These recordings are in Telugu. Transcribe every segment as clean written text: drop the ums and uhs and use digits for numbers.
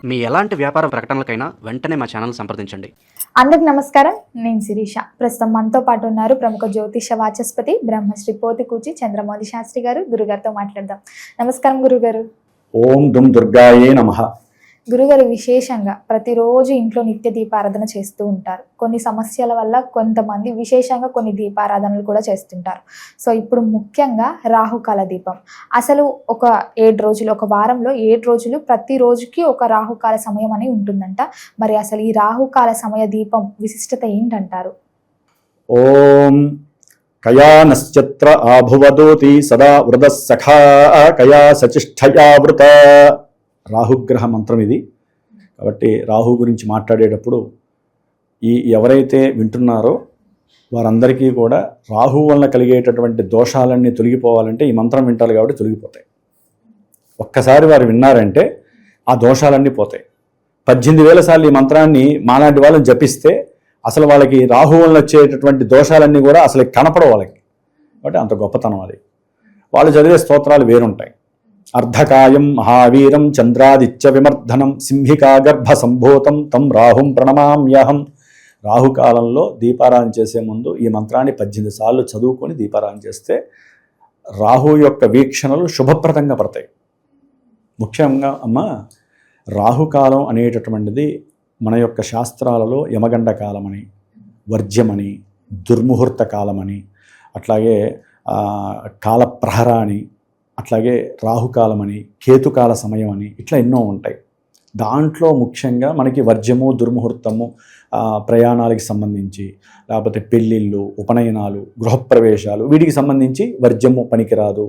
మీ ఎలాంటి వ్యాపార ప్రకటనలకైనా వెంటనే మా ఛానల్ సంప్రదించండి. అందరికి నమస్కారం. నేను శిరీష. ప్రస్తుతం మనతో పాటు ఉన్నారు ప్రముఖ జ్యోతిష వాచస్పతి బ్రహ్మశ్రీ పోతికూచి చంద్రమౌళి శాస్త్రి గారు. గురుగారితో మాట్లాడదాం. నమస్కారం గురుగారు. ఓం దుమ్ దుర్గాయే నమః. గురుగారు, విశేషంగా ప్రతిరోజు ఇంట్లో నిత్య దీపారాధన చేస్తూ ఉంటారు. కొన్ని సమస్యల వల్ల కొంతమంది విశేషంగా కొన్ని దీపారాధనలు కూడా చేస్తుంటారు. సో ఇప్పుడు ముఖ్యంగా రాహుకాల దీపం. అసలు ఒక 7 రోజులు, ఒక వారంలో 7 రోజులు ప్రతిరోజుకి ఒక రాహుకాల సమయం అని ఉంటుందంట. మరి అసలు ఈ రాహుకాల సమయ దీపం విశిష్టత ఏంటంటారు? ఓం కయా నశ్చత్ర ఆభువదోతి సదా వృద సఖా కయా సచిష్ఠయావృత. రాహుగ్రహ మంత్రం ఇది. కాబట్టి రాహు గురించి మాట్లాడేటప్పుడు ఎవరైతే వింటున్నారో వారందరికీ కూడా రాహు వలన కలిగేటటువంటి దోషాలన్నీ తొలగిపోవాలంటే ఈ మంత్రం వింటారు కాబట్టి తొలగిపోతాయి. ఒక్కసారి వారు విన్నారంటే ఆ దోషాలన్నీ పోతాయి. 18,000 సార్లు ఈ మంత్రాన్ని మాలాంటి వాళ్ళని జపిస్తే అసలు వాళ్ళకి రాహు వలన వచ్చేటటువంటి దోషాలన్నీ కూడా అసలు కనపడవు వాళ్ళకి. కాబట్టి అంత గొప్పతనం అది. వాళ్ళు చదివే స్తోత్రాలు వేరుంటాయి. అర్ధకాయం మహావీరం చంద్రాదిత్య విమర్ధనం సింహికా గర్భ సంభూతం తం రాహుం ప్రణమామ్యహం. రాహుకాలంలో దీపారాధన చేసే ముందు ఈ మంత్రాన్ని 18 సార్లు చదువుకొని దీపారాధన చేస్తే రాహు యొక్క వీక్షణలు శుభప్రదంగా పడతాయి. ముఖ్యంగా రాహుకాలం అనేటటువంటిది మన యొక్క శాస్త్రాలలో యమగండ కాలమని, వర్జ్యమని, దుర్ముహూర్త కాలమని, అట్లాగే కాలప్రహర అని, అట్లాగే రాహుకాలమని, కేతుకాల సమయం అని, ఇట్లా ఎన్నో ఉంటాయి. దాంట్లో ముఖ్యంగా మనకి వర్జ్యము, దుర్ముహూర్తము, ప్రయాణాలకి సంబంధించి, లేకపోతే పెళ్ళిళ్ళు, ఉపనయనాలు, గృహప్రవేశాలు, వీటికి సంబంధించి వర్జ్యము పనికిరాదు,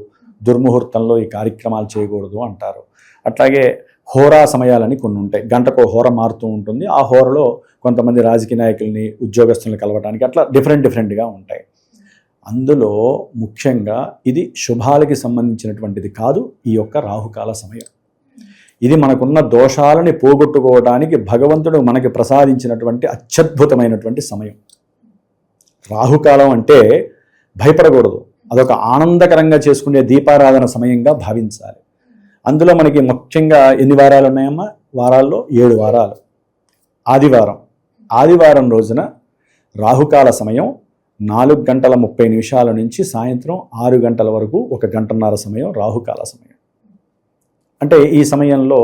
దుర్ముహూర్తంలో ఈ కార్యక్రమాలు చేయకూడదు అంటారు. అట్లాగే హోరా సమయాలని కొన్ని ఉంటాయి. గంటకో హోర మారుతూ ఉంటుంది. ఆ హోరలో కొంతమంది రాజకీయ నాయకుల్ని, ఉద్యోగస్తుల్ని కలవడానికి అట్లా డిఫరెంట్గా ఉంటాయి. అందులో ముఖ్యంగా ఇది శుభాలకి సంబంధించినటువంటిది కాదు. ఈ యొక్క రాహుకాల సమయం ఇది మనకున్న దోషాలని పోగొట్టుకోవడానికి భగవంతుడు మనకి ప్రసాదించినటువంటి అత్యద్భుతమైనటువంటి సమయం. రాహుకాలం అంటే భయపడకూడదు. అదొక ఆనందకరంగా చేసుకునే దీపారాధన సమయంగా భావించాలి. అందులో మనకి ముఖ్యంగా ఎన్ని వారాలు ఉన్నాయమ్మా? వారాల్లో 7 వారాలు. ఆదివారం రోజున రాహుకాల సమయం 4:30 నుంచి సాయంత్రం 6 గంటల వరకు 1 గంటన్నర సమయం రాహుకాల సమయం. అంటే ఈ సమయంలో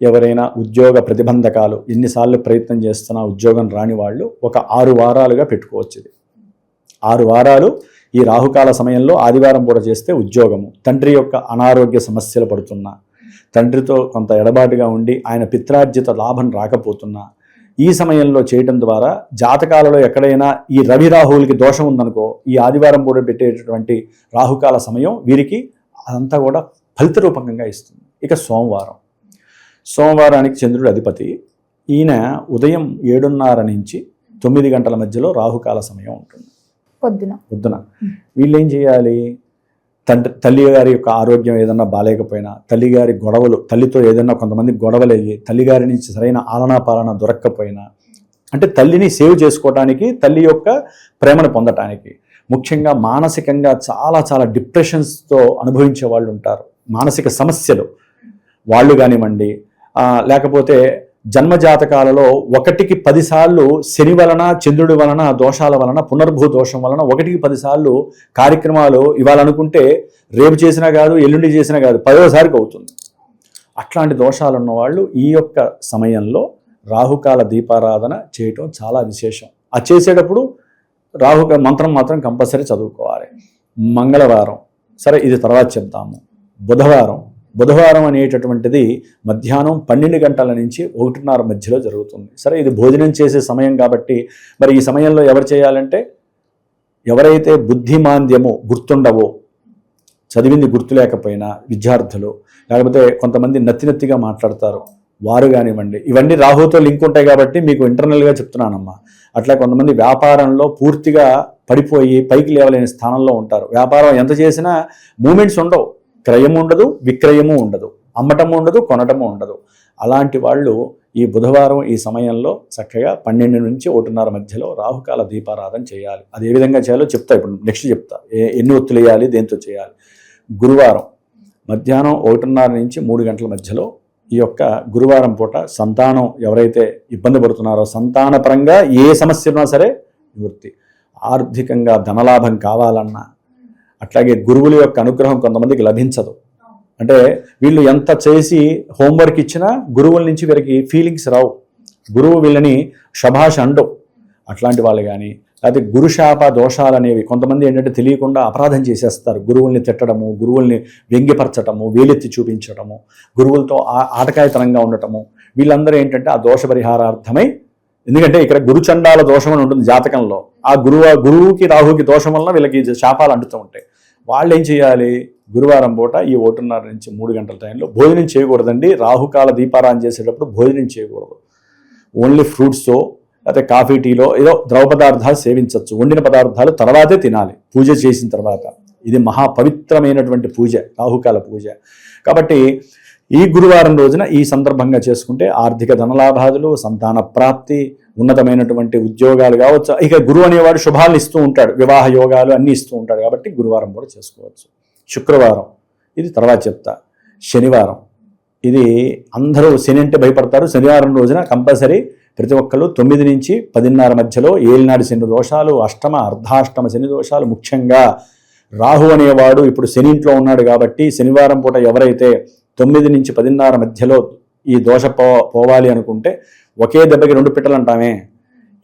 ఎవరైనా ఉద్యోగ ప్రతిబంధకాలు ఎన్నిసార్లు ప్రయత్నం చేస్తున్నా ఉద్యోగం రాని వాళ్ళు ఒక 6 వారాలుగా పెట్టుకోవచ్చు. ఇది 6 వారాలు ఈ రాహుకాల సమయంలో ఆదివారం పూట చేస్తే ఉద్యోగము, తండ్రి యొక్క అనారోగ్య సమస్యలు పడుతున్నా, తండ్రితో కొంత ఎడబాటుగా ఉండి ఆయన పిత్రార్జిత లాభం రాకపోతున్నా ఈ సమయంలో చేయటం ద్వారా జాతకాలలో ఎక్కడైనా ఈ రవి రాహువులకి దోషం ఉందనుకో, ఈ ఆదివారం పూట పెట్టేటటువంటి రాహుకాల సమయం వీరికి అదంతా కూడా ఫలిత రూపకంగా ఇస్తుంది. ఇక సోమవారానికి చంద్రుడు అధిపతి. ఈయన ఉదయం 7:30 నుంచి 9 గంటల మధ్యలో రాహుకాల సమయం ఉంటుంది. పొద్దున వీళ్ళు ఏం చేయాలి? తల్లిగారి యొక్క ఆరోగ్యం ఏదన్నా బాగాలేకపోయినా, తల్లిగారి గొడవలు, తల్లితో ఏదన్నా కొంతమంది గొడవలు అయ్యి తల్లిగారి నుంచి సరైన ఆలనా పాలన దొరక్కపోయినా, అంటే తల్లిని సేవ్ చేసుకోవడానికి, తల్లి యొక్క ప్రేమను పొందటానికి, ముఖ్యంగా మానసికంగా చాలా డిప్రెషన్స్తో అనుభవించే వాళ్ళు ఉంటారు. మానసిక సమస్యలు వాళ్ళు కానివ్వండి, లేకపోతే జన్మజాతకాలలో 1కి 10 సార్లు శని వలన, చంద్రుడి వలన, దోషాల వలన, పునర్భూ దోషం వలన 1కి 10 సార్లు కార్యక్రమాలు ఇవ్వాలనుకుంటే రేపు చేసినా కాదు, ఎల్లుండి చేసినా కాదు, 10వ సారికి అవుతుంది. అట్లాంటి దోషాలు ఉన్నవాళ్ళు ఈ యొక్క సమయంలో రాహుకాల దీపారాధన చేయటం చాలా విశేషం. అది చేసేటప్పుడు రాహుకాల మంత్రం మాత్రం కంపల్సరీ చదువుకోవాలి. మంగళవారం సరే, ఇది తర్వాత చెప్తాము. బుధవారం అనేటటువంటిది మధ్యాహ్నం 12 గంటల నుంచి 1:30 మధ్యలో జరుగుతుంది. సరే, ఇది భోజనం చేసే సమయం కాబట్టి మరి ఈ సమయంలో ఎవరు చేయాలంటే, ఎవరైతే బుద్ధిమాంద్యమో, గుర్తుండవో, చదివింది గుర్తు లేకపోయినా విద్యార్థులు, లేకపోతే కొంతమంది నత్తిగా మాట్లాడతారు వారు కానివ్వండి. ఇవన్నీ రాహుతో లింక్ ఉంటాయి కాబట్టి మీకు ఇంటర్నల్గా చెప్తున్నానమ్మా. అట్లా కొంతమంది వ్యాపారంలో పూర్తిగా పడిపోయి పైకి లేవలేని స్థానంలో ఉంటారు. వ్యాపారం ఎంత చేసినా మూమెంట్స్ ఉండవు, క్రయము ఉండదు, విక్రయము ఉండదు, అమ్మటము ఉండదు, కొనటము ఉండదు. అలాంటి వాళ్ళు ఈ బుధవారం ఈ సమయంలో చక్కగా 12 నుంచి 1:30 మధ్యలో రాహుకాల దీపారాధన చేయాలి. అది ఏ విధంగా చేయాలో చెప్తా, ఇప్పుడు నెక్స్ట్ చెప్తా. ఎన్ని ఒత్తులు వేయాలి, దేంతో చేయాలి. గురువారం మధ్యాహ్నం 1:30 నుంచి 3 గంటల మధ్యలో ఈ యొక్క గురువారం పూట సంతానం ఎవరైతే ఇబ్బంది పడుతున్నారో సంతానపరంగా ఏ సమస్య ఉన్నా సరే నివృత్తి, ఆర్థికంగా ధనలాభం కావాలన్నా, అట్లాగే గురువుల యొక్క అనుగ్రహం కొంతమందికి లభించదు. అంటే వీళ్ళు ఎంత చేసి హోంవర్క్ ఇచ్చినా గురువుల నుంచి వీరికి ఫీలింగ్స్ రావు, గురువు వీళ్ళని శభాష్ అండవు. అట్లాంటి వాళ్ళు కానీ, లేకపోతే గురుశాప దోషాలు అనేవి కొంతమంది ఏంటంటే తెలియకుండా అపరాధం చేసేస్తారు. గురువుల్ని తిట్టడము, గురువుల్ని వ్యంగ్యపరచడము, వేలెత్తి చూపించడము, గురువులతో ఆటకాయతనంగా ఉండటము, వీళ్ళందరూ ఏంటంటే ఆ దోష పరిహారార్థమై, ఎందుకంటే ఇక్కడ గురుచండాల దోషం అని ఉంటుంది జాతకంలో, ఆ గురువుకి రాహుకి దోషం వలన వీళ్ళకి శాపాలు అంటుతూ ఉంటాయి. వాళ్ళు ఏం చేయాలి? గురువారం పూట ఈ 1:30 నుంచి 3 గంటల టైంలో భోజనం చేయకూడదండి. రాహుకాల దీపారాధన చేసేటప్పుడు భోజనం చేయకూడదు. ఓన్లీ ఫ్రూట్సో లేకపోతే కాఫీ టీలో ఏదో ద్రవ పదార్థాలు సేవించవచ్చు. వండిన పదార్థాలు తర్వాతే తినాలి పూజ చేసిన తర్వాత. ఇది మహాపవిత్రమైనటువంటి పూజ, రాహుకాల పూజ. కాబట్టి ఈ గురువారం రోజున ఈ సందర్భంగా చేసుకుంటే ఆర్థిక ధనలాభాదులు, సంతాన ప్రాప్తి, ఉన్నతమైనటువంటి ఉద్యోగాలు కావచ్చు. ఇక గురువు అనేవాడు శుభాలను ఇస్తూ ఉంటాడు, వివాహ యోగాలు అన్నీ ఇస్తూ ఉంటాడు. కాబట్టి గురువారం కూడా చేసుకోవచ్చు. శుక్రవారం ఇది తర్వాత చెప్తా. శనివారం ఇది అందరూ శని అంటే భయపడతారు. శనివారం రోజున కంపల్సరీ ప్రతి ఒక్కళ్ళు 9 నుంచి 10:30 మధ్యలో ఏలినాడు శని దోషాలు, అష్టమ అర్ధాష్టమ శని దోషాలు, ముఖ్యంగా రాహు అనేవాడు ఇప్పుడు శని ఇంట్లో ఉన్నాడు. కాబట్టి శనివారం పూట ఎవరైతే 9 నుంచి 10:30 మధ్యలో ఈ దోష పోవాలి అనుకుంటే ఒకే దెబ్బకి 2 పిట్టలు అంటామే.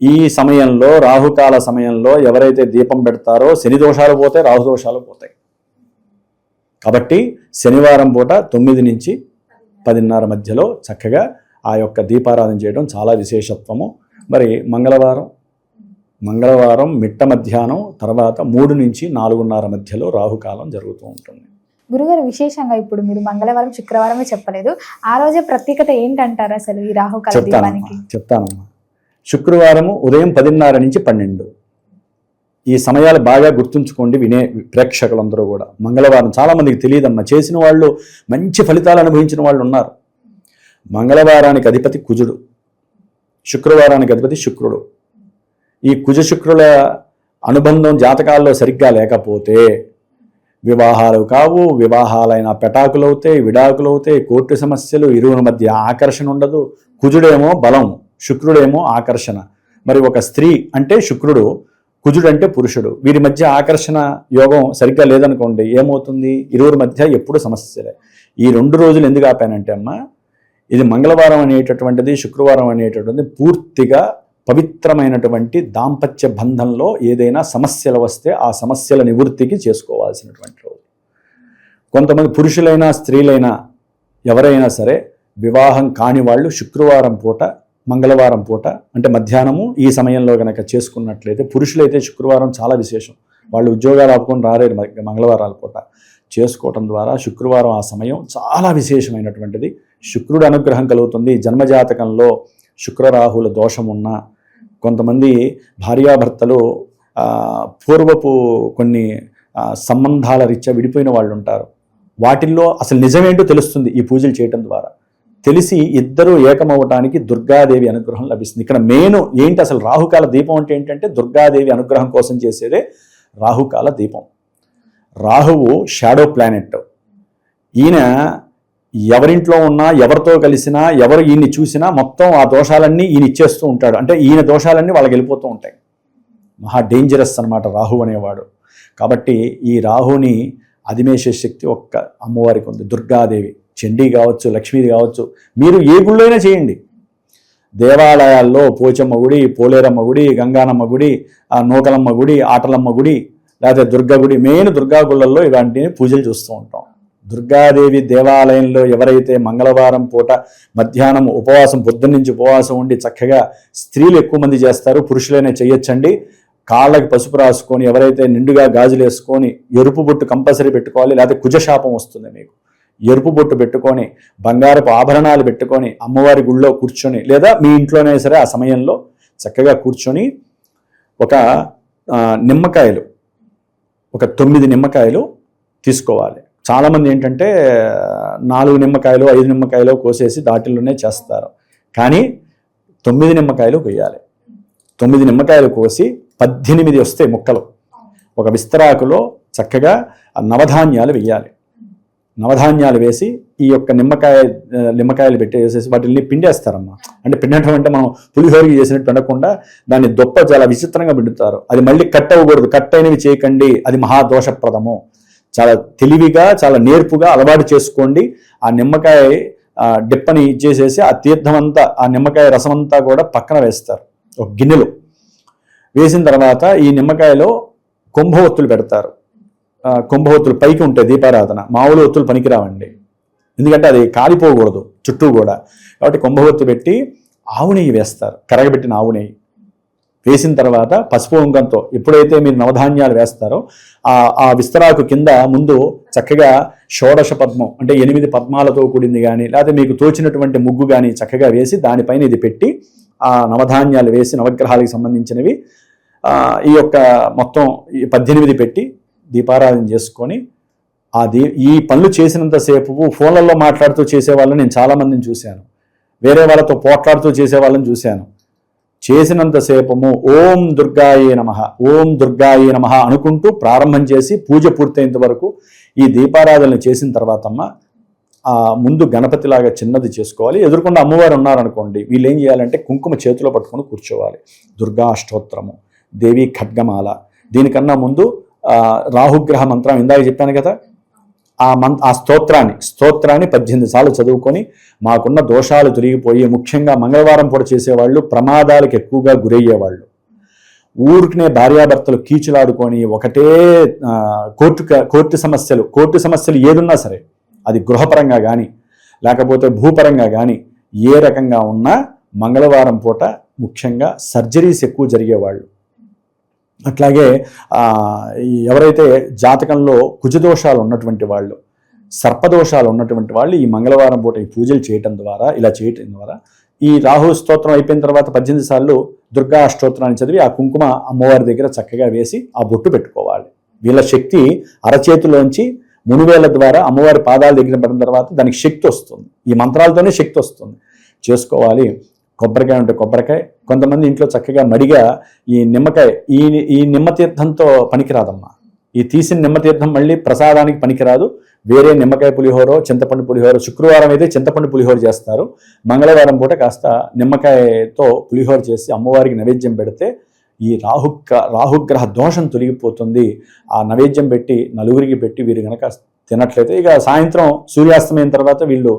ఈ సమయంలో రాహుకాల సమయంలో ఎవరైతే దీపం పెడతారో శని దోషాలు పోతాయి, రాహు దోషాలు పోతాయి. కాబట్టి శనివారం పూట 9 నుంచి 10:30 మధ్యలో చక్కగా ఆ యొక్క దీపారాధన చేయడం చాలా విశేషత్వము. మరి మంగళవారం మిట్ట మధ్యాహ్నం తర్వాత 3 నుంచి 4:30 మధ్యలో రాహుకాలం జరుగుతూ ఉంటుంది. గురుగారు, విశేషంగా ఇప్పుడు మీరు మంగళవారం శుక్రవారమే చెప్పలేదు, ఆ రోజే ప్రత్యేకత ఏంటంటారు అసలు ఈ రాహుకాల దీపానికి? చెప్తానమ్మా. శుక్రవారము ఉదయం 10:30 నుంచి 12. ఈ సమయాలు బాగా గుర్తుంచుకోండి వినే ప్రేక్షకులందరూ కూడా. మంగళవారం చాలామందికి తెలియదమ్మా, చేసిన వాళ్ళు మంచి ఫలితాలు అనుభవించిన వాళ్ళు ఉన్నారు. మంగళవారానికి అధిపతి కుజుడు, శుక్రవారానికి అధిపతి శుక్రుడు. ఈ కుజ శుక్రుల అనుబంధం జాతకాల్లో సరిగ్గా లేకపోతే వివాహాలు కావు, వివాహాలైన పెటాకులవుతాయి, విడాకులవుతాయి, కోర్టు సమస్యలు, ఇరువుల మధ్య ఆకర్షణ ఉండదు. కుజుడేమో బలం, శుక్రుడేమో ఆకర్షణ. మరి ఒక స్త్రీ అంటే శుక్రుడు, కుజుడు అంటే పురుషుడు, వీరి మధ్య ఆకర్షణ యోగం సరిగ్గా లేదనుకోండి, ఏమవుతుంది? ఇరువురి మధ్య ఎప్పుడు సమస్యలే. ఈ 2 రోజులు ఎందుకు ఆపానంటే అమ్మా, ఇది మంగళవారం అనేటటువంటిది, శుక్రవారం అనేటటువంటిది పూర్తిగా పవిత్రమైనటువంటి దాంపత్య బంధంలో ఏదైనా సమస్యలు వస్తే ఆ సమస్యల నివృత్తికి చేసుకోవాల్సినటువంటి రోజు. కొంతమంది పురుషులైనా స్త్రీలైనా ఎవరైనా సరే వివాహం కాని వాళ్ళు శుక్రవారం పూట, మంగళవారం పూట అంటే మధ్యాహ్నము ఈ సమయంలో కనుక చేసుకున్నట్లయితే, పురుషులైతే శుక్రవారం చాలా విశేషం, వాళ్ళు ఉద్యోగాలు ఆపుకొని రాలేరు మంగళవారాల పూట. చేసుకోవటం ద్వారా శుక్రవారం ఆ సమయం చాలా విశేషమైనటువంటిది. శుక్రుడు అనుగ్రహం కలుగుతుంది. జన్మజాతకంలో శుక్రరాహుల దోషం ఉన్న కొంతమంది భార్యాభర్తలు పూర్వపు కొన్ని సంబంధాల రీత్యా విడిపోయిన వాళ్ళు ఉంటారు. వాటిల్లో అసలు నిజమేంటో తెలుస్తుంది ఈ పూజలు చేయటం ద్వారా. తెలిసి ఇద్దరు ఏకమవటానికి దుర్గాదేవి అనుగ్రహం లభిస్తుంది. ఇక్కడ మెయిన్ ఏంటి, అసలు రాహుకాల దీపం అంటే ఏంటంటే దుర్గాదేవి అనుగ్రహం కోసం చేసేదే రాహుకాల దీపం. రాహువు షాడో ప్లానెట్. ఈయన ఎవరింట్లో ఉన్నా, ఎవరితో కలిసినా, ఎవరు ఈయన్ని చూసినా మొత్తం ఆ దోషాలన్నీ ఈయన ఇచ్చేస్తూ ఉంటాడు. అంటే ఈయన దోషాలన్నీ వాళ్ళకి వెళ్ళిపోతూ ఉంటాయి. మహా డేంజరస్ అన్నమాట రాహు అనేవాడు. కాబట్టి ఈ రాహుని అధిమేసే శక్తి ఒక్క అమ్మవారికి ఉంది, దుర్గాదేవి. చండీ కావచ్చు, లక్ష్మీది కావచ్చు, మీరు ఏ గుళ్ళైనా చేయండి. దేవాలయాల్లో పోచమ్మ గుడి, పోలేరమ్మ గుడి, గంగానమ్మ గుడి, నూకలమ్మ గుడి, ఆటలమ్మ గుడి, లేకపోతే దుర్గా గుడి, మెయిన్ దుర్గా గుళ్ళల్లో ఇలాంటి పూజలు చూస్తూ ఉంటాం. దుర్గాదేవి దేవాలయంలో ఎవరైతే మంగళవారం పూట మధ్యాహ్నం ఉపవాసం, పొద్దున్నుంచి ఉపవాసం ఉండి చక్కగా స్త్రీలు ఎక్కువ మంది చేస్తారు, పురుషులైనా చేయొచ్చండి. కాళ్ళకి పసుపు రాసుకొని, ఎవరైతే నిండుగా గాజులు వేసుకొని, ఎరుపు బొట్టు కంపల్సరీ పెట్టుకోవాలి, లేకపోతే కుజశాపం వస్తుంది మీకు. ఎరుపు బొట్టు పెట్టుకొని, బంగారపు ఆభరణాలు పెట్టుకొని, అమ్మవారి గుళ్ళో కూర్చొని, లేదా మీ ఇంట్లోనే సరే ఆ సమయంలో చక్కగా కూర్చొని ఒక నిమ్మకాయలు, ఒక 9 నిమ్మకాయలు తీసుకోవాలి. చాలామంది ఏంటంటే 4 నిమ్మకాయలు 5 నిమ్మకాయలు కోసేసి దాటిల్లోనే చేస్తారు. కానీ 9 నిమ్మకాయలు కొయ్యాలి. 9 నిమ్మకాయలు కోసి 18 వస్తాయి ముక్కలు. ఒక విస్తరాకులో చక్కగా నవధాన్యాలు వెయ్యాలి. నవధాన్యాలు వేసి ఈ యొక్క నిమ్మకాయలు వేసేసి వాటిని పిండేస్తారమ్మా. అంటే పిండటం అంటే మనం పులిహోరకి చేసినట్టు పిండకుండా దాన్ని దొప్ప చాలా విచిత్రంగా పిండుతారు. అది మళ్ళీ కట్ అవ్వకూడదు, కట్ అయినవి చేయకండి, అది మహాదోషప్రదము. చాలా తెలివిగా చాలా నేర్పుగా అలవాటు చేసుకోండి. ఆ నిమ్మకాయ డిప్పని ఇచ్చేసేసి ఆ తీర్థం అంతా ఆ నిమ్మకాయ రసం అంతా కూడా పక్కన వేస్తారు ఒక గిన్నెలో. వేసిన తర్వాత ఈ నిమ్మకాయలో కుంభవత్తులు పెడతారు. కుంభవత్తులు పైకి ఉంటాయి దీపారాధన, మామూలు ఒత్తులు పనికిరావండి, ఎందుకంటే అది కాలిపోకూడదు చుట్టూ కూడా. కాబట్టి కుంభవత్తు పెట్టి ఆవు నెయ్యి వేస్తారు, కరగబెట్టిన ఆవు నెయ్యి వేసిన తర్వాత పసుపు కుంకంతో ఎప్పుడైతే మీరు నవధాన్యాలు వేస్తారో ఆ విస్తరాకు కింద ముందు చక్కగా షోడశ పద్మం అంటే 8 పద్మాలతో కూడింది కానీ లేకపోతే మీకు తోచినటువంటి ముగ్గు కానీ చక్కగా వేసి దానిపైన ఇది పెట్టి ఆ నవధాన్యాలు వేసి నవగ్రహాలకు సంబంధించినవి ఈ యొక్క మొత్తం 18 పెట్టి దీపారాధన చేసుకొని ఈ పనులు చేసినంతసేపు ఫోన్లలో మాట్లాడుతూ చేసేవాళ్ళని నేను చాలామందిని చూశాను, వేరే వాళ్ళతో పోట్లాడుతూ చేసేవాళ్ళని చూశాను. చేసినంతసేపము ఓం దుర్గాయే నమః ఓం దుర్గాయే నమః అనుకుంటూ ప్రారంభం చేసి పూజ పూర్తయినంత వరకు ఈ దీపారాధన చేసిన తర్వాత ముందు గణపతిలాగా చిన్నది చేసుకోవాలి. ఎదురుకుండా అమ్మవారు ఉన్నారనుకోండి, వీళ్ళు ఏం చేయాలంటే కుంకుమ చేతిలో పట్టుకొని కూర్చోవాలి. దుర్గా అష్టోత్తరము, దేవి ఖడ్గమాల, దీనికన్నా ముందు రాహుగ్రహ మంత్రం ఇందాక చెప్పాను కదా, ఆ స్తోత్రాన్ని 18 సార్లు చదువుకొని మాకున్న దోషాలు తొలగిపోయి, ముఖ్యంగా మంగళవారం పూట చేసేవాళ్ళు ప్రమాదాలకు ఎక్కువగా గురయ్యేవాళ్ళు, ఊరికినే భార్యాభర్తలు కీచులాడుకొని ఒకటే కోర్టు సమస్యలు ఏదున్నా సరే, అది గృహపరంగా కానీ లేకపోతే భూపరంగా కానీ ఏ రకంగా ఉన్నా మంగళవారం పూట ముఖ్యంగా సర్జరీస్ ఎక్కువ జరిగేవాళ్ళు. అట్లాగే ఎవరైతే జాతకంలో కుజదోషాలు ఉన్నటువంటి వాళ్ళు, సర్పదోషాలు ఉన్నటువంటి వాళ్ళు ఈ మంగళవారం పూట ఈ పూజలు చేయటం ద్వారా, ఇలా చేయటం ద్వారా ఈ రాహు స్తోత్రం అయిపోయిన తర్వాత 18 సార్లు దుర్గా అష్టోత్తరాన్ని చదివి ఆ కుంకుమ అమ్మవారి దగ్గర చక్కగా వేసి ఆ బొట్టు పెట్టుకోవాలి. వీళ్ళ శక్తి అరచేతిలోంచి మునివేళ్ల ద్వారా అమ్మవారి పాదాల దగ్గర పడిన తర్వాత దానికి శక్తి వస్తుంది, ఈ మంత్రాలతోనే శక్తి వస్తుంది. చేసుకోవాలి. కొబ్బరికాయ ఉంటే కొబ్బరికాయ, కొంతమంది ఇంట్లో చక్కగా మడిగా ఈ నిమ్మకాయ ఈ నిమ్మతీర్థంతో పనికిరాదమ్మా. ఈ తీసిన నిమ్మతీర్థం మళ్ళీ ప్రసాదానికి పనికిరాదు. వేరే నిమ్మకాయ పులిహోర, చింతపండు పులిహోర, శుక్రవారం అయితే చింతపండు పులిహోర చేస్తారు, మంగళవారం పూట కాస్త నిమ్మకాయతో పులిహోర చేసి అమ్మవారికి నైవేద్యం పెడితే ఈ రాహుగ్రహ దోషం తొలగిపోతుంది. ఆ నైవేద్యం పెట్టి నలుగురికి పెట్టి వీరు కనుక తినట్లయితే ఇక సాయంత్రం సూర్యాస్తమైన తర్వాత వీళ్ళు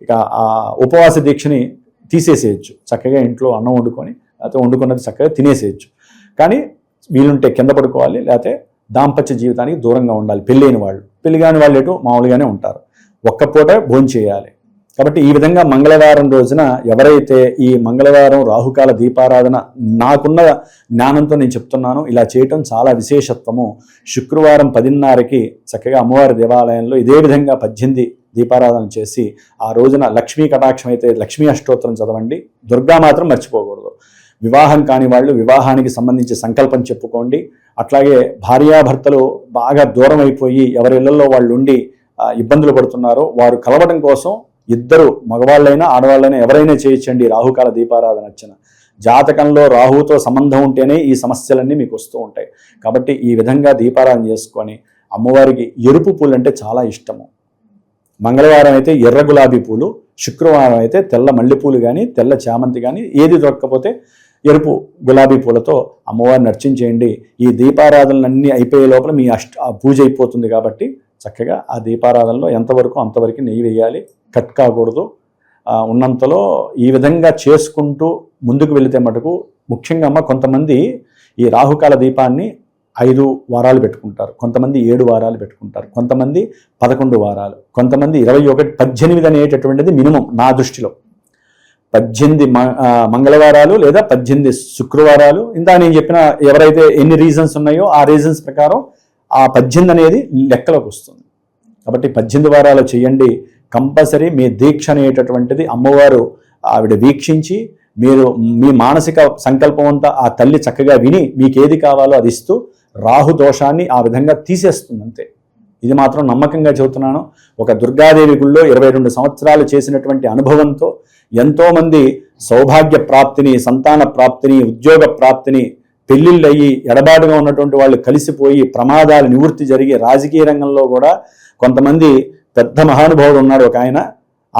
ఇక ఆ ఉపవాస దీక్షని తీసేసేయచ్చు. చక్కగా ఇంట్లో అన్నం వండుకొని లేకపోతే వండుకున్నది చక్కగా తినేసేయచ్చు. కానీ వీలుంటే కింద పడుకోవాలి, లేకపోతే దాంపత్య జీవితానికి దూరంగా ఉండాలి. పెళ్ళైన వాళ్ళు, పెళ్లి కాని వాళ్ళు ఎటు మామూలుగానే ఉంటారు, ఒక్క పూట భోజనం చేయాలి. కాబట్టి ఈ విధంగా మంగళవారం రోజున ఎవరైతే ఈ మంగళవారం రాహుకాల దీపారాధన, నాకున్న జ్ఞానంతో నేను చెప్తున్నాను, ఇలా చేయటం చాలా విశేషత్వము. శుక్రవారం 10:30కి చక్కగా అమ్మవారి దేవాలయంలో ఇదే విధంగా 18 దీపారాధన చేసి ఆ రోజున లక్ష్మీ కటాక్షం అయితే లక్ష్మీ అష్టోత్తరం చదవండి. దుర్గా మాత్రం మర్చిపోకూడదు. వివాహం కాని వాళ్ళు వివాహానికి సంబంధించి సంకల్పం చెప్పుకోండి. అట్లాగే భార్యాభర్తలు బాగా దూరం అయిపోయి ఎవరి ఇళ్లలో వాళ్ళు ఉండి ఇబ్బందులు పడుతున్నారో వారు కలవడం కోసం ఇద్దరు మగవాళ్ళైనా ఆడవాళ్ళైనా ఎవరైనా చేయొచ్చండి రాహుకాల దీపారాధన అర్చన. జాతకంలో రాహుతో సంబంధం ఉంటేనే ఈ సమస్యలన్నీ మీకు వస్తూ ఉంటాయి. కాబట్టి ఈ విధంగా దీపారాధన చేసుకొని అమ్మవారికి ఎరుపు పూలు అంటే చాలా ఇష్టము. మంగళవారం అయితే ఎర్ర గులాబీ పూలు, శుక్రవారం అయితే తెల్ల మల్లెపూలు కానీ తెల్ల చామంతి కానీ, ఏది దొరకకపోతే ఎరుపు గులాబీ పూలతో అమ్మవారిని అర్చించేయండి. ఈ దీపారాధనలన్నీ అయిపోయే లోపల మీ పూజ అయిపోతుంది. కాబట్టి చక్కగా ఆ దీపారాధనలో ఎంతవరకు అంతవరకు నెయ్యి వేయాలి, కట్ కాకూడదు. ఉన్నంతలో ఈ విధంగా చేసుకుంటూ ముందుకు వెళితే మటుకు ముఖ్యంగా కొంతమంది ఈ రాహుకాల దీపాన్ని 5 వారాలు పెట్టుకుంటారు, కొంతమంది 7 వారాలు పెట్టుకుంటారు, కొంతమంది 11 వారాలు, కొంతమంది 21, 18 అనేటటువంటిది మినిమం నా దృష్టిలో. 18 మంగళవారాలు లేదా 18 శుక్రవారాలు. ఇందా నేను చెప్పిన ఎవరైతే ఎన్ని రీజన్స్ ఉన్నాయో ఆ రీజన్స్ ప్రకారం ఆ 18 అనేది లెక్కలోకి వస్తుంది. కాబట్టి 18 వారాలు చేయండి. కంపల్సరీ మీ దీక్ష అనేటటువంటిది అమ్మవారు ఆవిడ వీక్షించి మీరు మీ మానసిక సంకల్పం అంతా ఆ తల్లి చక్కగా విని మీకు ఏది కావాలో అది ఇస్తూ రాహు దోషాన్ని ఆ విధంగా తీసేస్తుంది అంతే. ఇది మాత్రం నమ్మకంగా చెబుతున్నాను. ఒక దుర్గాదేవి గుళ్ళో 22 సంవత్సరాలు చేసినటువంటి అనుభవంతో ఎంతోమంది సౌభాగ్య ప్రాప్తిని, సంతాన ప్రాప్తిని, ఉద్యోగ ప్రాప్తిని, పెళ్లిళ్ళు అయ్యి ఎడబాటుగా ఉన్నటువంటి వాళ్ళు కలిసిపోయి ప్రమాదాలు నివృత్తి జరిగి రాజకీయ రంగంలో కూడా కొంతమంది పెద్ద మహానుభావుడు ఉన్నాడు ఒక ఆయన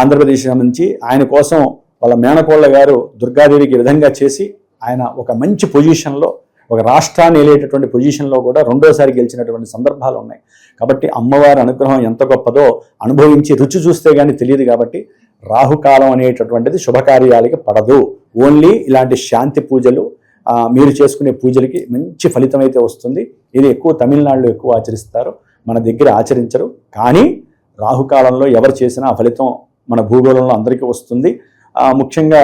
ఆంధ్రప్రదేశ్ నుంచి. ఆయన కోసం వాళ్ళ మేనకోళ్ళ గారు దుర్గాదేవికి ఈ విధంగా చేసి ఆయన ఒక మంచి పొజిషన్లో, ఒక రాష్ట్రాన్ని వెళ్ళేటటువంటి పొజిషన్లో కూడా రెండోసారి గెలిచినటువంటి సందర్భాలు ఉన్నాయి. కాబట్టి అమ్మవారి అనుగ్రహం ఎంత గొప్పదో అనుభవించి రుచి చూస్తే కానీ తెలియదు. కాబట్టి రాహుకాలం అనేటటువంటిది శుభకార్యాలకి పడదు. ఓన్లీ ఇలాంటి శాంతి పూజలు, మీరు చేసుకునే పూజలకి మంచి ఫలితం అయితే వస్తుంది. ఇది ఎక్కువ తమిళనాడులో ఎక్కువ ఆచరిస్తారు, మన దగ్గర ఆచరించరు. కానీ రాహుకాలంలో ఎవరు చేసినా ఆ ఫలితం మన భూగోళంలో అందరికీ వస్తుంది. ముఖ్యంగా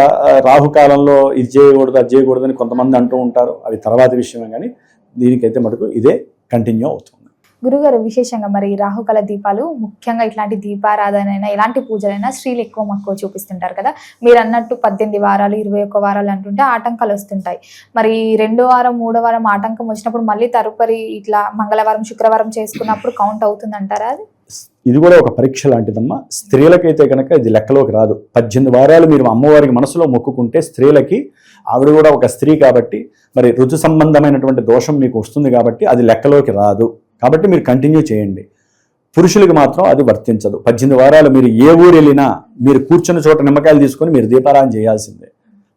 రాహుకాలంలో ఇది చేయకూడదు అది చేయకూడదని కొంతమంది అంటూ ఉంటారు, అవి తర్వాత విషయమే. కానీ దీనికైతే మటుకు ఇదే కంటిన్యూ అవుతుంది. గురుగారు, విశేషంగా మరి రాహుకాల దీపాలు, ముఖ్యంగా ఇట్లాంటి దీపారాధన అయినా ఎలాంటి పూజలైనా స్త్రీలు ఎక్కువ మక్కువ చూపిస్తుంటారు కదా. మీరు అన్నట్టు 18 వారాలు 21 వారాలు అంటుంటే ఆటంకాలు వస్తుంటాయి. మరి 2వ వారం 3వ వారం ఆటంకం వచ్చినప్పుడు మళ్ళీ తదుపరి ఇట్లా మంగళవారం శుక్రవారం చేసుకున్నప్పుడు కౌంట్ అవుతుందంటారా? అది ఇది కూడా ఒక పరీక్ష లాంటిదమ్మా. స్త్రీలకైతే కనుక ఇది లెక్కలోకి రాదు. 18 వారాలు మీరు అమ్మవారికి మనసులో మొక్కుకుంటే స్త్రీలకి, ఆవిడ కూడా ఒక స్త్రీ కాబట్టి మరి ఋతు సంబంధమైనటువంటి దోషం మీకు వస్తుంది కాబట్టి అది లెక్కలోకి రాదు. కాబట్టి మీరు కంటిన్యూ చేయండి. పురుషులకు మాత్రం అది వర్తించదు. 18 వారాలు మీరు ఏ ఊరు వెళ్ళినా మీరు కూర్చున్న చోట నిమ్మకాయలు తీసుకొని మీరు దీపారాధన చేయాల్సిందే.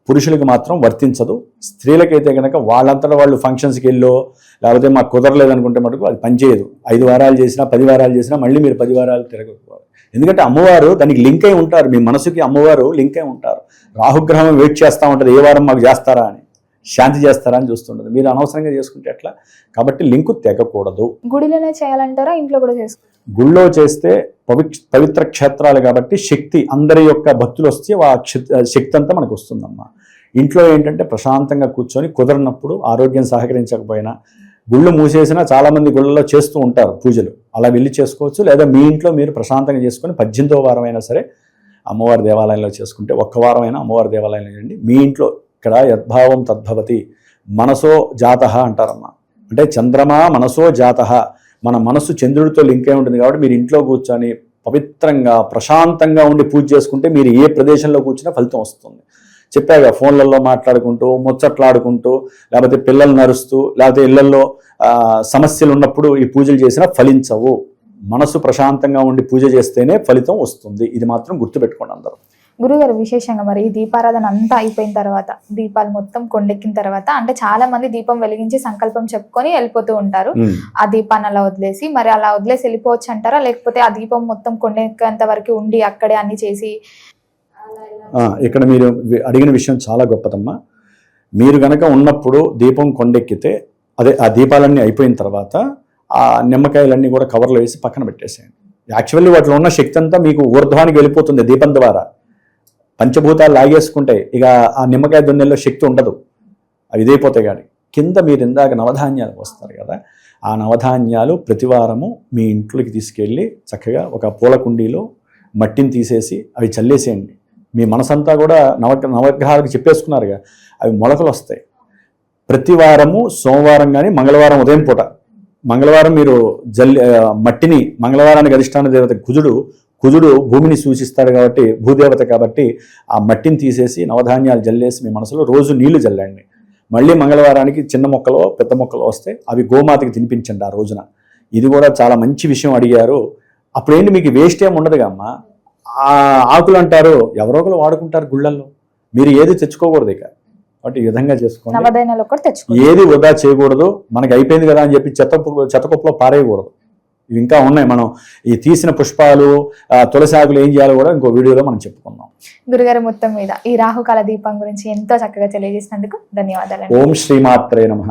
పురుషులకు మాత్రం వర్తించదు. స్త్రీలకైతే కనుక వాళ్ళంతటా వాళ్ళు ఫంక్షన్స్కి వెళ్ళో లేకపోతే మాకు కుదరలేదనుకుంటే మటుకు అది పనిచేయదు. 5 వారాలు చేసినా 10 వారాలు చేసినా మళ్ళీ మీరు 10 వారాలు తిరగకపోవాలి. ఎందుకంటే అమ్మవారు దానికి లింక్ అయి ఉంటారు, మీ మనసుకి అమ్మవారు లింక్ అయి ఉంటారు. రాహుగ్రహం వెయిట్ చేస్తూ ఉంటుంది, ఏ వారం మాకు చేస్తారా అని, శాంతి చేస్తారా అని చూస్తుంటుంది. మీరు అనవసరంగా చేసుకుంటే ఎట్లా? కాబట్టి లింకు తెగకూడదు. గుడిలోనే చేయాలంటారా, ఇంట్లో కూడా చేసుకో? గుళ్ళో చేస్తే పవిత్ర క్షేత్రాలు కాబట్టి శక్తి, అందరి యొక్క భక్తులు వస్తే ఆ శక్తి అంతా మనకు వస్తుందమ్మా. ఇంట్లో ఏంటంటే ప్రశాంతంగా కూర్చొని కుదరనప్పుడు, ఆరోగ్యం సహకరించకపోయినా, గుళ్ళు మూసేసినా చాలామంది గుళ్ళలో చేస్తూ ఉంటారు పూజలు, అలా వెళ్ళి చేసుకోవచ్చు. లేదా మీ ఇంట్లో మీరు ప్రశాంతంగా చేసుకొని 18వ వారం అయినా సరే అమ్మవారి దేవాలయంలో చేసుకుంటే, ఒక్క వారం అయినా అమ్మవారి దేవాలయంలో చేయండి. మీ ఇంట్లో ఇక్కడ యద్భావం తద్భవతి, మనసో జాతః అంటారమ్మా. అంటే చంద్రమా మనసో జాతః, మన మనసు చంద్రుడితో లింక్ అయి ఉంటుంది. కాబట్టి మీరు ఇంట్లో కూర్చొని పవిత్రంగా ప్రశాంతంగా ఉండి పూజ చేసుకుంటే మీరు ఏ ప్రదేశంలో కూర్చున్నా ఫలితం వస్తుంది. చెప్పాగా, ఫోన్లలో మాట్లాడుకుంటూ ముచ్చట్లాడుకుంటూ లేకపోతే పిల్లలు నరుస్తూ లేకపోతే ఇళ్లలో సమస్యలు ఉన్నప్పుడు ఈ పూజలు చేసినా ఫలించవు. మనసు ప్రశాంతంగా ఉండి పూజ చేస్తేనే ఫలితం వస్తుంది. ఇది మాత్రం గుర్తుపెట్టుకోండి అందరూ. గురుగారు, విశేషంగా మరి ఈ దీపారాధన అంతా అయిపోయిన తర్వాత, దీపాలు మొత్తం కొండెక్కిన తర్వాత, అంటే చాలా మంది దీపం వెలిగించి సంకల్పం చెప్పుకొని వెళ్ళిపోతూ ఉంటారు. ఆ దీపాన్ని అలా వదిలేసి, మరి అలా వదిలేసి వెళ్ళిపోవచ్చు అంటారా? లేకపోతే ఆ దీపం మొత్తం కొండెక్కేంత వరకు ఉండి అక్కడే అన్ని చేసి? ఇక్కడ మీరు అడిగిన విషయం చాలా గొప్పదమ్మా. మీరు గనక ఉన్నప్పుడు దీపం కొండెక్కితే, అదే ఆ దీపాలన్నీ అయిపోయిన తర్వాత ఆ నిమ్మకాయలన్నీ కూడా కవర్లో వేసి పక్కన పెట్టేసేయండి. యాక్చువల్లీ వాటిలో ఉన్న శక్తి అంతా మీకు ఊర్ధ్వానికి వెళ్ళిపోతుంది దీపం ద్వారా. పంచభూతాలు లాగేసుకుంటాయి, ఇక ఆ నిమ్మకాయ దొన్నెల్లో శక్తి ఉండదు, అవి ఇదైపోతాయి. కానీ కింద మీరు ఇందాక నవధాన్యాలు వస్తారు కదా, ఆ నవధాన్యాలు ప్రతివారము మీ ఇంట్లోకి తీసుకెళ్ళి చక్కగా ఒక పూల కుండీలో మట్టిని తీసేసి అవి చల్లేసేయండి. మీ మనసంతా కూడా నవగ్రహాలకు చెప్పేసుకున్నారుగా, అవి మొలకలు వస్తాయి. ప్రతి వారము సోమవారం కానీ మంగళవారం ఉదయం పూట, మంగళవారం మీరు మట్టిని, మంగళవారానికి అధిష్టాన దేవత కుజుడు భూమిని సూచిస్తాడు కాబట్టి, భూదేవత కాబట్టి, ఆ మట్టిని తీసేసి నవధాన్యాలు జల్లేసి మీ మనసులో రోజు నీళ్లు జల్లండి. మళ్ళీ మంగళవారానికి చిన్న మొక్కలో పెద్ద మొక్కలు వస్తే అవి గోమాతకి తినిపించండి ఆ రోజున. ఇది కూడా చాలా మంచి విషయం అడిగారు. అప్పుడేంటి మీకు వేస్ట్ ఏమి ఉండదుగా అమ్మా. ఆ ఆకులు అంటారు, ఎవరో ఒకరు వాడుకుంటారు గుళ్ళల్లో, మీరు ఏది తెచ్చుకోకూడదు. ఇక కాబట్టి ఈ విధంగా చేసుకోండి. ఏది వృధా చేయకూడదు. మనకి అయిపోయింది కదా అని చెప్పి చెత్తకుప్పలో పారేయకూడదు. ఇవి ఇంకా ఉన్నాయి. మనం ఈ తీసిన పుష్పాలు, తులసి ఆకులు ఏం చేయాలో కూడా ఇంకో వీడియోలో మనం చెప్పుకుందాం. గురుగారు, మొత్తం మీద ఈ రాహుకాల దీపం గురించి ఎంతో చక్కగా తెలియజేసినందుకు ధన్యవాదాలు. ఓం శ్రీమాత్రే నమః.